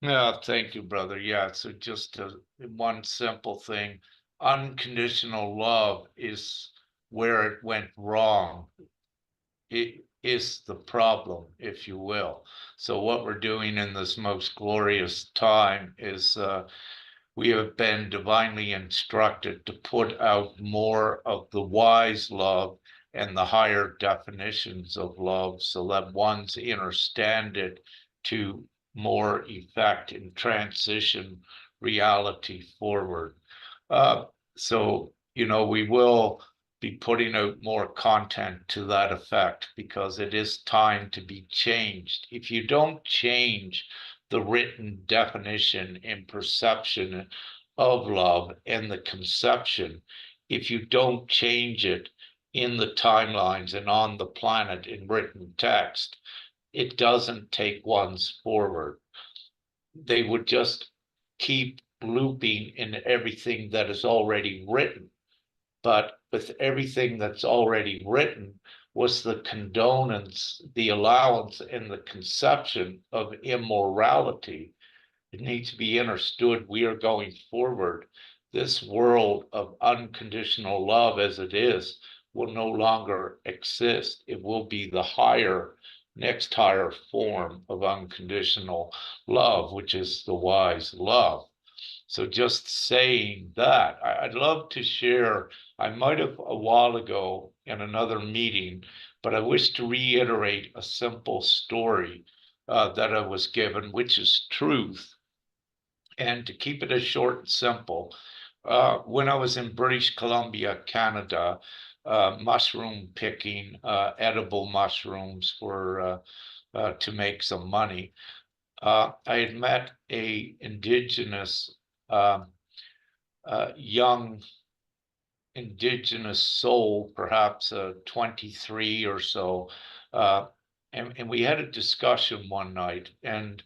Yeah, thank you, brother. Yeah, so just one simple thing. Unconditional love is where it went wrong. It is the problem, if you will. So what we're doing in this most glorious time is we have been divinely instructed to put out more of the wise love and the higher definitions of love so that ones understand it to more effect and transition reality forward. Uh, so, we will be putting out more content to that effect because it is time to be changed. If you don't change the written definition and perception of love and the conception, if you don't change it in the timelines and on the planet in written text, it doesn't take ones forward. They would just keep looping in everything that is already written. But with everything that's already written was the condonance, the allowance, and the conception of immorality. It needs to be understood we are going forward. This world of unconditional love as it is will no longer exist. It will be the next higher form of unconditional love, which is the wise love. So just saying that, I'd love to share. I might have a while ago in another meeting, but I wish to reiterate a simple story that I was given, which is truth. And to keep it as short and simple, when I was in British Columbia, Canada, mushroom picking, edible mushrooms for to make some money, I had met a indigenous um, young indigenous soul, perhaps 23 or so, uh, and we had a discussion one night. And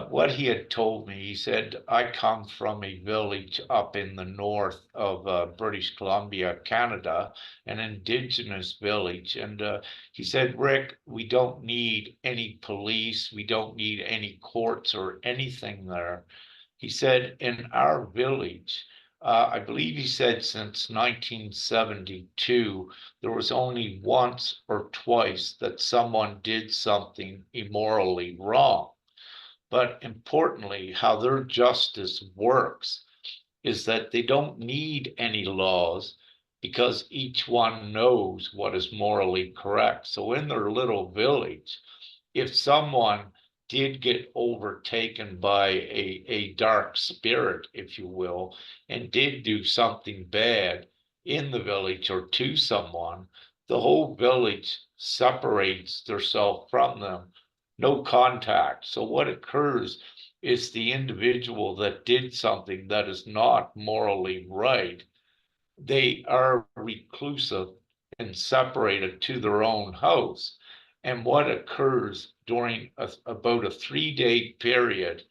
what he had told me, he said, I come from a village up in the north of British Columbia, Canada, an indigenous village. And he said, Rick, we don't need any police, we don't need any courts or anything there. He said, in our village, I believe he said since 1972, there was only once or twice that someone did something immorally wrong. But importantly, how their justice works is that they don't need any laws because each one knows what is morally correct. So in their little village, if someone did get overtaken by a dark spirit, if you will, and did do something bad in the village or to someone, the whole village separates themselves from them, no contact. So what occurs is the individual that did something that is not morally right, they are reclusive and separated to their own house. And what occurs during about a 3 day period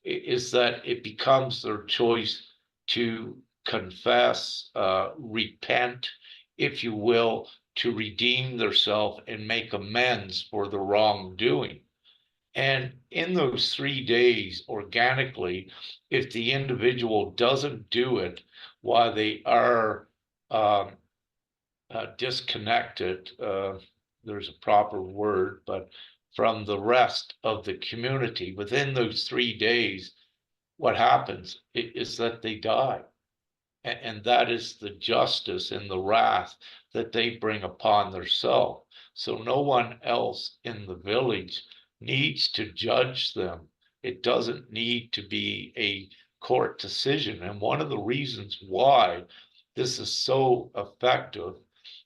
is that it becomes their choice to confess, repent, if you will, to redeem themselves and make amends for the wrongdoing. And in those 3 days, organically, if the individual doesn't do it while they are um, disconnected, there's a proper word, but from the rest of the community within those 3 days, what happens is that they die. And that is the justice and the wrath that they bring upon themselves. So no one else in the village needs to judge them. It doesn't need to be a court decision. And one of the reasons why this is so effective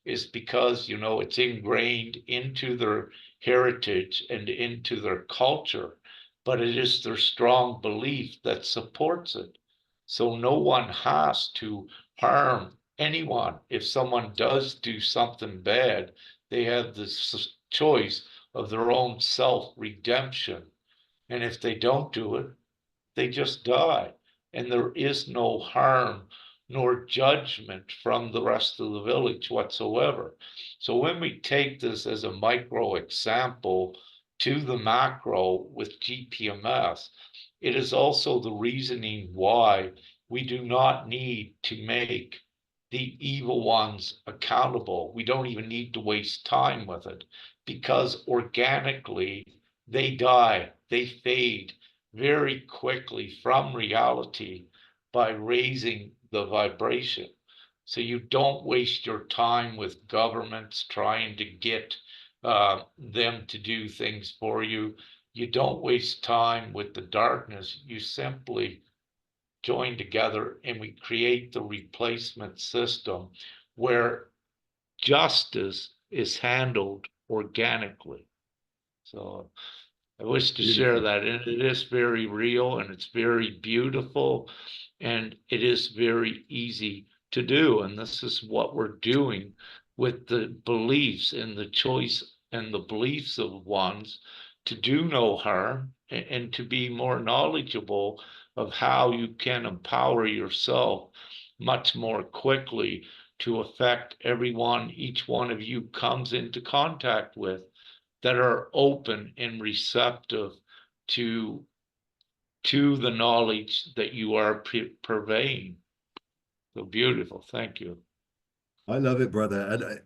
is because, it's ingrained into their heritage and into their culture, but it is their strong belief that supports it. So no one has to harm anyone. If someone does do something bad, they have the choice of their own self redemption. And if they don't do it, they just die. And there is no harm nor judgment from the rest of the village whatsoever. So when we take this as a micro example, to the macro with GPMS. It is also the reasoning why we do not need to make the evil ones accountable. We don't even need to waste time with it because organically they die, they fade very quickly from reality by raising the vibration. So you don't waste your time with governments trying to get them to do things for you. You don't waste time with the darkness. You simply join together and we create the replacement system where justice is handled organically. So I wish to share Beautiful. that. And it is very real and it's very beautiful and it is very easy to do. And this is what we're doing with the beliefs and the choice and the beliefs of ones to do no harm and to be more knowledgeable of how you can empower yourself much more quickly to affect everyone each one of you comes into contact with that are open and receptive to the knowledge that you are purveying. So beautiful. Thank you. I love it, brother. And